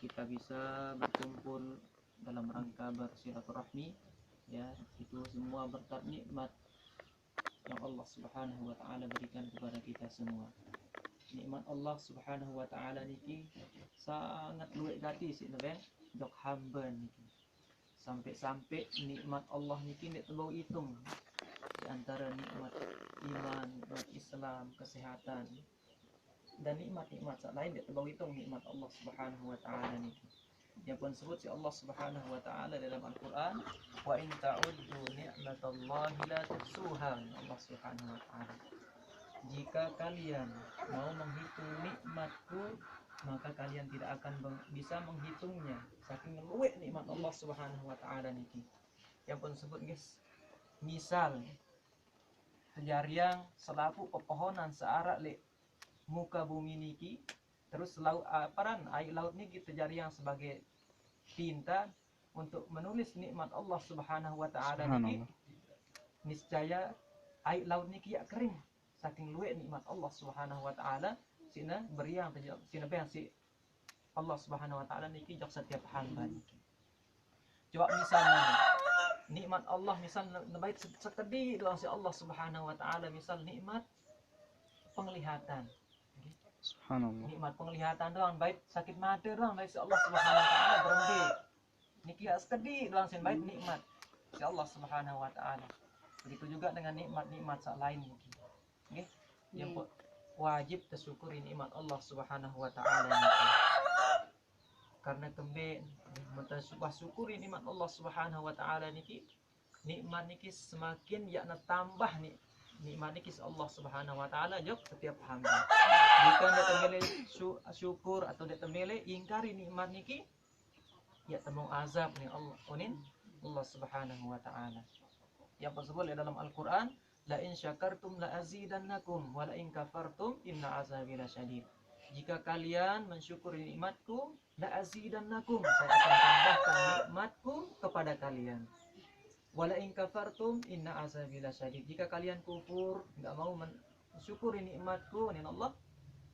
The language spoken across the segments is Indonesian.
kita bisa berkumpul dalam rangka bersilaturahmi, ya, itu semua berkat nikmat yang Allah Subhanahu wa taala berikan kepada kita semua. Nikmat Allah Subhanahu wa taala niki sangat luwih gati sik neben jok hamba niki. Sampai-sampai nikmat Allah niki nek tembung hitung di antara nikmat iman, nikmat Islam, kesehatan dan nikmat-nikmat lain nek tembung hitung nikmat Allah Subhanahu wa taala niki. Yang pun sebut si Allah Subhanahu wa taala dalam Al-Qur'an, wa in ta'uddu ni'matallahi la tuhsuha. Allah Subhanahu wa taala, jika kalian mau menghitung nikmatku, maka kalian tidak akan bisa menghitungnya. Saking luwih nikmat Allah Subhanahu wa taala niki. Yang pun sebut guys, misal sejariang selapu pepohonan searak le muka bumi niki, terus laut air laut niki terjariang sebagai tinta untuk menulis nikmat Allah Subhanahu wa taala niki, niscaya air laut niki ya kering. Saking luwih nikmat Allah Subhanahu wa taala sina beriang sina bang si Allah Subhanahu wa taala niki jok setiap hamba niki. Coba misalnya nikmat Allah misal baik sekedi doang si Allah Subhanahu wa taala, misal nikmat penglihatan. Subhanallah. Nikmat penglihatan doang baik sakit mata doang baik si Allah Subhanahu wa taala berhenti. Niki sekedi doang si baik nikmat si Allah Subhanahu wa taala. Begitu juga dengan nikmat-nikmat lain niki. Nggih, yang wajib tersyukuri nikmat Allah Subhanahu wa taala niki. Karena tembe mentasubah syukuri nikmat Allah Subhanahu wa taala niki, nikmat niki semakin yakna tambah nih. Nikmat niki Allah Subhanahu wa taala jok setiap hamba. Jika dia temele syukur atau dia temele ingkari nikmat niki, ya temung azab nih Allah onin Allah Subhanahu wa taala. Yang tersebut dalam Al-Qur'an, la in syakartum la azidannakum wa la in kafartum inna azabi lasyadid. Jika kalian mensyukuri nikmatku, la azidannakum, saya akan tambahkan nikmatku kepada kalian. Wa la in kafartum inna azabi lasyadid. Jika kalian kufur, enggak mau mensyukuri nikmatku, nih Allah,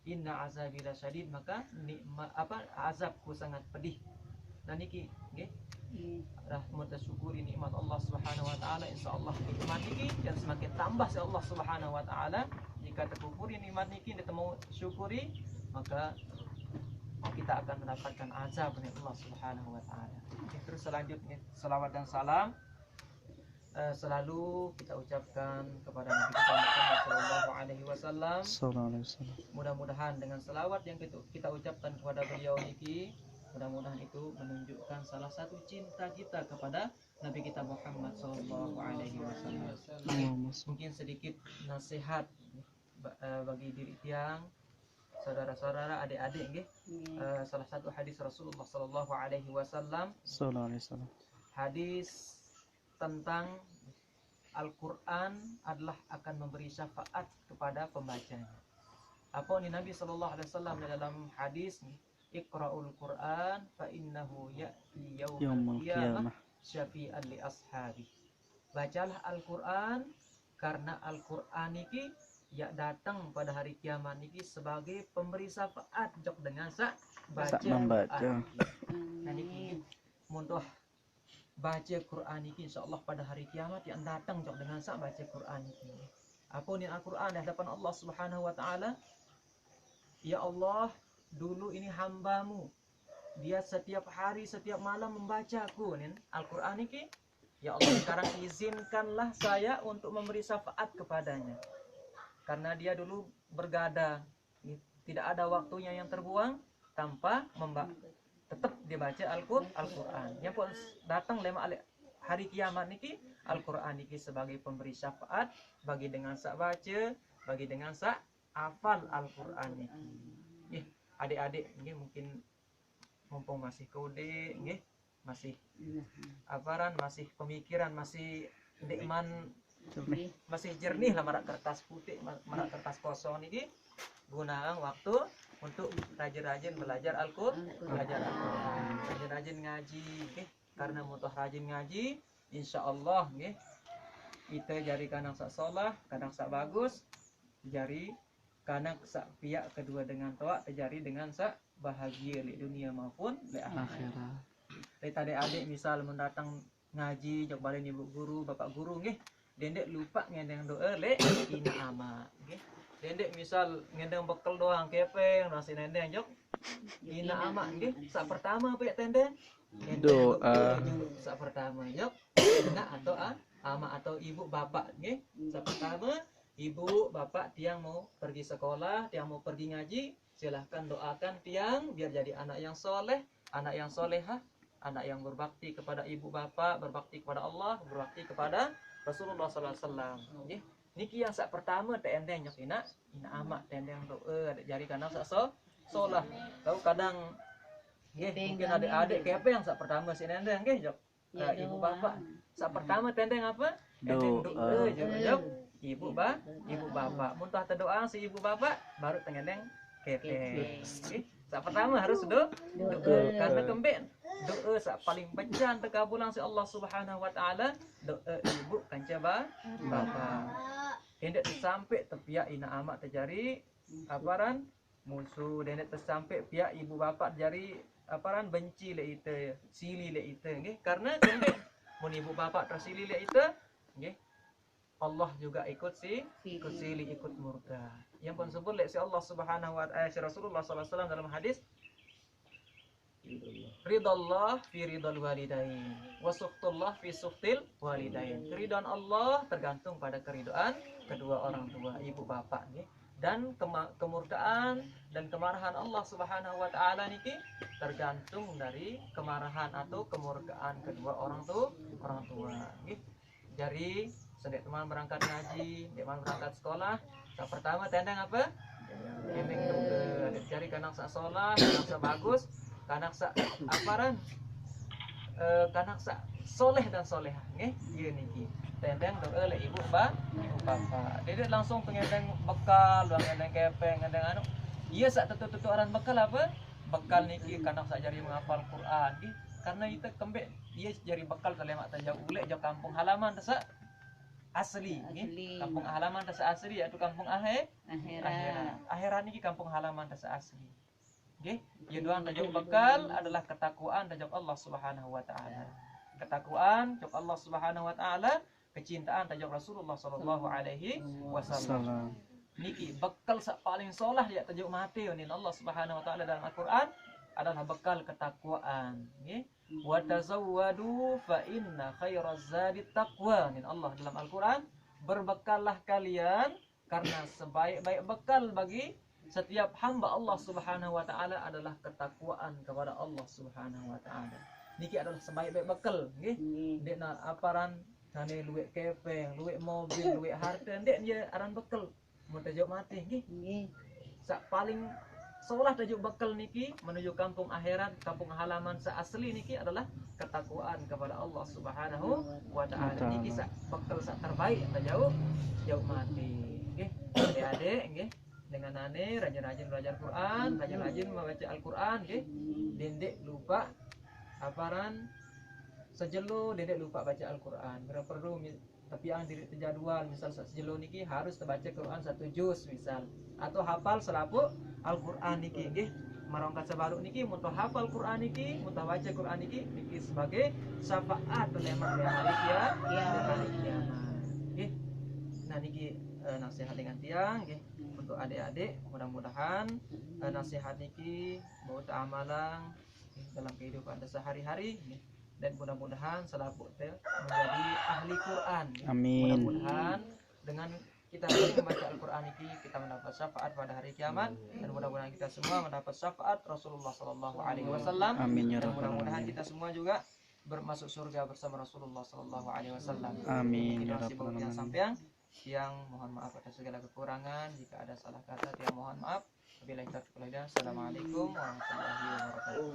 inna azabi lasyadid, maka nikmat azabku sangat pedih. Nah niki nggih, rahmat syukuri nikmat Allah Subhanahu wa taala, insyaallah nikmat niki yang semakin tambah si Allah Subhanahu wa taala. Jika terkufuri nikmat niki kita mau syukuri, maka kita akan mendapatkan azab dari Allah Subhanahu wa taala. Terus selanjutnya selawat dan salam selalu kita ucapkan kepada Nabi kita Muhammad sallallahu alaihi wasallam. Mudah-mudahan dengan selawat yang kita ucapkan kepada beliau niki, mudah-mudahan itu menunjukkan salah satu cinta kita kepada Nabi kita Muhammad sallallahu alaihi wasallam. Mungkin sedikit nasihat bagi diri tiang, saudara-saudara, adik-adik nggih. Salah satu hadis Rasulullah sallallahu alaihi wasallam, hadis tentang Al-Qur'an adalah akan memberi syafaat kepada pembacanya. Apa ini Nabi sallallahu alaihi wasallam dalam hadis, Iqra'ul Qur'an fa innahu ya'ti yaumul qiyamah syafi'an li ashabi. Bacalah Al-Qur'an karena Al-Qur'an niki ya datang pada hari kiamat niki sebagai pemberi syafaat jok dengan membaca. Nah niki muntuh baca Quran niki insyaallah pada hari kiamat yang datang jok dengan baca Quran niki. Apa ni Al-Qur'an di hadapan Allah Subhanahu wa taala? Ya Allah, dulu ini hambamu, dia setiap hari setiap malam membacaku nih Al-Qur'an niki. Ya Allah, sekarang izinkanlah saya untuk memberi syafaat kepadanya, karena dia dulu bergada, tidak ada waktunya yang terbuang tanpa tetap dia baca Al-Qur'an. Yang pun datang lema hari kiamat niki, Al-Qur'an niki sebagai pemberi syafaat bagi dengan sak baca, bagi dengan sak hafal Al-Qur'an niki. Adik-adik nggih, mungkin mumpung masih kode nggih, masih masih pemikiran masih nikman, masih jernih lah, marak kertas putih, marak kertas kosong niki, gunakan waktu untuk rajin-rajin belajar Al-Qur'an, rajin-rajin ngaji nggih. Karena mudah rajin ngaji, insyaallah nggih, kita jari kanang sak solah, kanang sak bagus, jari kanang sak pihak kedua dengan toa, terjari dengan sak bahagia di dunia maupun di akhirat. Akhirat. Dari tadi adik misal mendatang ngaji jok balik ibu guru bapak guru nggih dendek lupa ngendeng doa le ina ama nggih dendek misal ngendeng bekal doang kepeng nasi nendeng jok ina ama nggih sak pertama apa ya tendeng Doa. sak pertama jok ina atau ama atau ibu bapak nggih sak pertama ibu bapak tiang mau pergi sekolah tiang mau pergi ngaji silahkan doakan tiang biar jadi anak yang soleh anak yang solehah anak yang berbakti kepada ibu bapak, berbakti kepada Allah, berbakti kepada Rasulullah sallallahu alaihi wasallam. Nggih. Niki yang sak pertama teh endeng nyok ina amak tendeng doa ada jari kanang sak solah. Tahu kadang nggih mungkin adik-adik kepe yang sak pertama si endeng nggih jok. Ibu bapak. Sak pertama tendeng apa? Endeng doa jok. Ibu bapak. Muntah doa si ibu bapak baru tengendeng kepe. Nggih. Sak pertama harus doa karena kembali doa sak paling bejan terkabulan si Allah Subhanahu wa taala doa ibu kancaba bapak hendak sampai tepiak ina amak terjadi aparan musuh hendak tersampai pihak ibu bapak terjadi aparan benci le ite sili le ite nggih karena kembali mun ibu bapak tersili le ite nggih Allah juga ikut sili ikut murka yang pun sebut le si Allah Subhanahu wa taala si Rasulullah sallallahu alaihi wasallam dalam hadis ridallah fi ridal walidain wa suhtullah fi suhtil walidain. Keridhaan Allah tergantung pada keridhaan kedua orang tua, ibu bapak nih. Dan kemurkaan dan kemarahan Allah Subhanahu wa taala niki tergantung dari kemarahan atau kemurkaan kedua orang tua nggih. Jadi sedek teman berangkat ngaji, teman berangkat sekolah, yang pertama tendang apa? Emeng doa, cari kanak sak sholat, kanak sak bagus, kanak sak aparan kanak sak soleh dan solehah nggih ieu niki tendeng doa le ibu bapak dede langsung pengendeng bekal pengendeng kepeng ngendeng anu ieu sak tutu aran bekal apa bekal niki kanak sak jari menghafal Quran nggih karena itu kembe ieu jari bekal telemak tajau ule jo kampung halaman tesa asli nggih kampung halaman tesa asli yaitu kampung akhirat niki kampung halaman tesa asli. Oke, yang doang tajuk bekal adalah ketakwaan tajuk Allah Subhanahu wa taala. Ketakwaan tajuk Allah Subhanahu wa taala, kecintaan tajuk Rasulullah sallallahu alaihi wasallam. Niki bekal sak paling solah ya tajuk mati nin Allah Subhanahu wa taala dalam Al-Qur'an adalah bekal ketakwaan, nggih. Wa tazawwadu fa inna khairaz zadi taqwa nin Allah dalam Al-Qur'an, berbekallah kalian karena sebaik-baik bekal bagi setiap hamba Allah Subhanahu wa taala adalah ketakwaan kepada Allah Subhanahu wa taala. Niki adalah sebaik-baik bekal nggih. Ndek na aparan tane luwek kepeng, luwek mobil, luwek harta ndek dia aran bekal. Mun tajuk mati nggih. Sak paling solah tajuk bekal niki menuju kampung akhirat, kampung halaman sa asli niki adalah ketakwaan kepada Allah Subhanahu wa taala. Niki sak bekal sak terbaik tajuk mati nggih. Adik-adik nggih dengan ane rajin-rajin belajar Quran, rajin-rajin membaca Al-Quran, nggih. Dendek lupa aparan sejelo dendek lupa baca Al-Quran. Berapa perlu tapi yang diri terjadwal misal sejelo niki harus terbaca Quran 1 juz misal atau hafal selapu Al-Quran niki nggih. Marongkat sebaru niki muntah hafal Quran niki, muntah baca Quran niki sebagai syafaat lemak hari kiamat. Nggih. Nah niki nasihat dengan tiang nggih. Untuk adik-adik mudah-mudahan nasihat niki mau amalan dalam kehidupan sehari-hari dan mudah-mudahan selalu menjadi ahli Quran. Amin. Mudah-mudahan dengan kita membaca Al-Quran niki kita mendapat syafaat pada hari kiamat dan mudah-mudahan kita semua mendapat syafaat Rasulullah sallallahu alaihi wasallam. Amin ya Dan rabbal mudah-mudahan alamin. kita semua juga bermasuk surga bersama Rasulullah sallallahu alaihi wasallam. Amin ya Terima kasih rabbal buat yang alamin. sampean. Yang mohon maaf atas segala kekurangan, jika ada salah kata yang mohon maaf. Wabillahi taufiq wal hidayah. Assalamualaikum warahmatullahi wabarakatuh.